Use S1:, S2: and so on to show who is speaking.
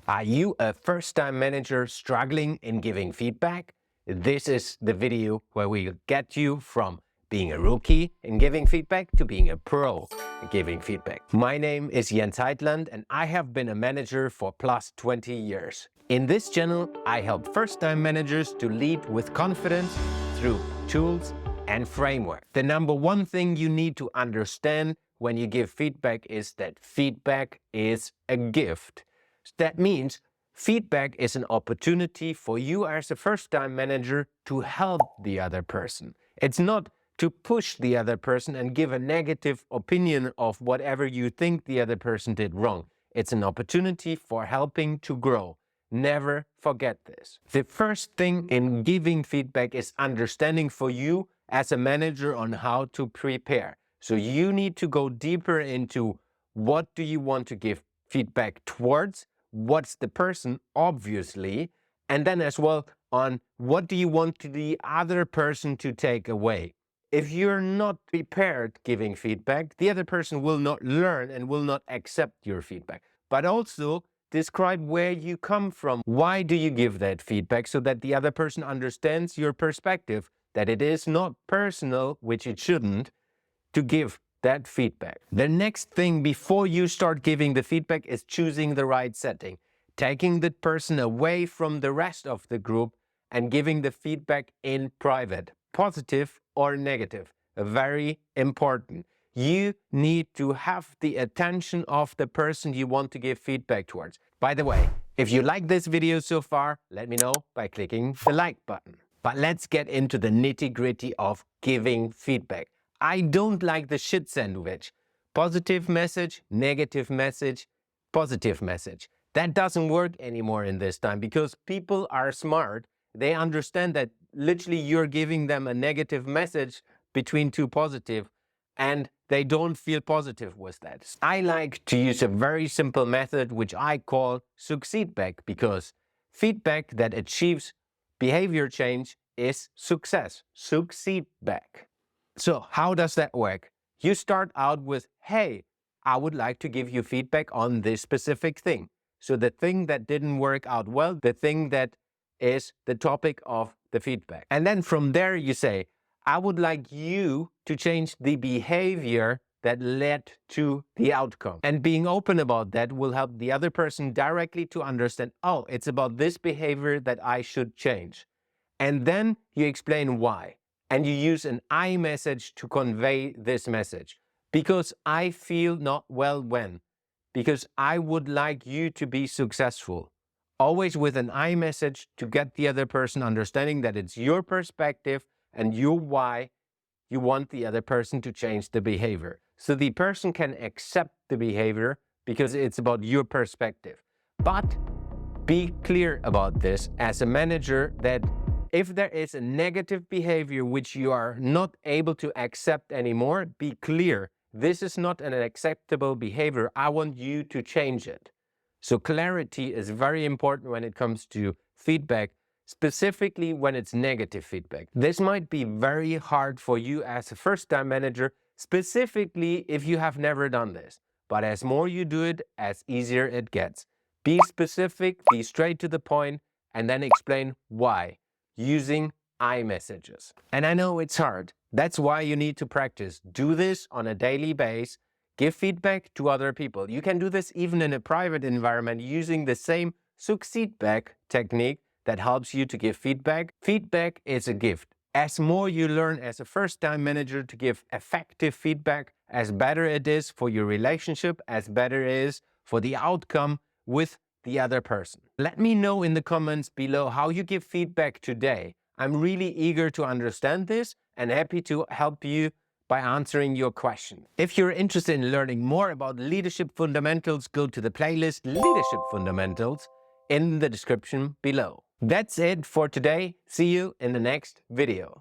S1: Are you a first-time manager struggling in giving feedback? This is the video where we'll get you from being a rookie in giving feedback to being a pro in giving feedback. My name is Heitland and I have been a manager for plus 20 years. In this channel, I help first-time managers to lead with confidence through tools and framework. The number one thing you need to understand when you give feedback is that feedback is a gift. That means feedback is an opportunity for you as a first-time manager to help the other person. It's not to push the other person and give a negative opinion of whatever you think the other person did wrong. It's an opportunity for helping to grow. Never forget this. The first thing in giving feedback is understanding for you as a manager on how to prepare. So you need to go deeper into what do you want to give feedback towards, what's the person, obviously, and then as well on what do you want the other person to take away. If you're not prepared giving feedback, the other person will not learn and will not accept your feedback. But also describe where you come from. Why do you give that feedback so that the other person understands your perspective, that it is not personal, which it shouldn't, to give that feedback. The next thing before you start giving the feedback is choosing the right setting, taking the person away from the rest of the group and giving the feedback in private, positive or negative. Very important. You need to have the attention of the person you want to give feedback towards. By the way, if you like this video so far, let me know by clicking the like button. But let's get into the nitty-gritty of giving feedback. I don't like the shit sandwich. Positive message, negative message, positive message. That doesn't work anymore in this time because people are smart. They understand that literally you're giving them a negative message between two positive and they don't feel positive with that. I like to use a very simple method which I call Succeedback because feedback that achieves behavior change is success. Succeedback. So how does that work? You start out with, hey, I would like to give you feedback on this specific thing. So the thing that didn't work out well, the thing that is the topic of the feedback. And then from there you say, I would like you to change the behavior that led to the outcome. And being open about that will help the other person directly to understand, oh, it's about this behavior that I should change. And then you explain why. And you use an I message to convey this message. Because I feel not well when. Because I would like you to be successful. Always with an I message to get the other person understanding that it's your perspective and your why you want the other person to change the behavior. So the person can accept the behavior because it's about your perspective. But be clear about this as a manager that if there is a negative behavior which you are not able to accept anymore, be clear. This is not an acceptable behavior. I want you to change it. So clarity is very important when it comes to feedback, specifically when it's negative feedback. This might be very hard for you as a first-time manager, specifically if you have never done this. But as more you do it, as easier it gets. Be specific, be straight to the point, and then explain why. Using I messages. And I know it's hard. That's why you need to practice. Do this on a daily basis. Give feedback to other people. You can do this even in a private environment using the same Succeedback technique that helps you to give feedback. Feedback is a gift. As more you learn as a first-time manager to give effective feedback, as better it is for your relationship, as better it is for the outcome with the other person. Let me know in the comments below how you give feedback today. I'm really eager to understand this and happy to help you by answering your question. If you're interested in learning more about leadership fundamentals, go to the playlist Leadership Fundamentals in the description below. That's it for today. See you in the next video.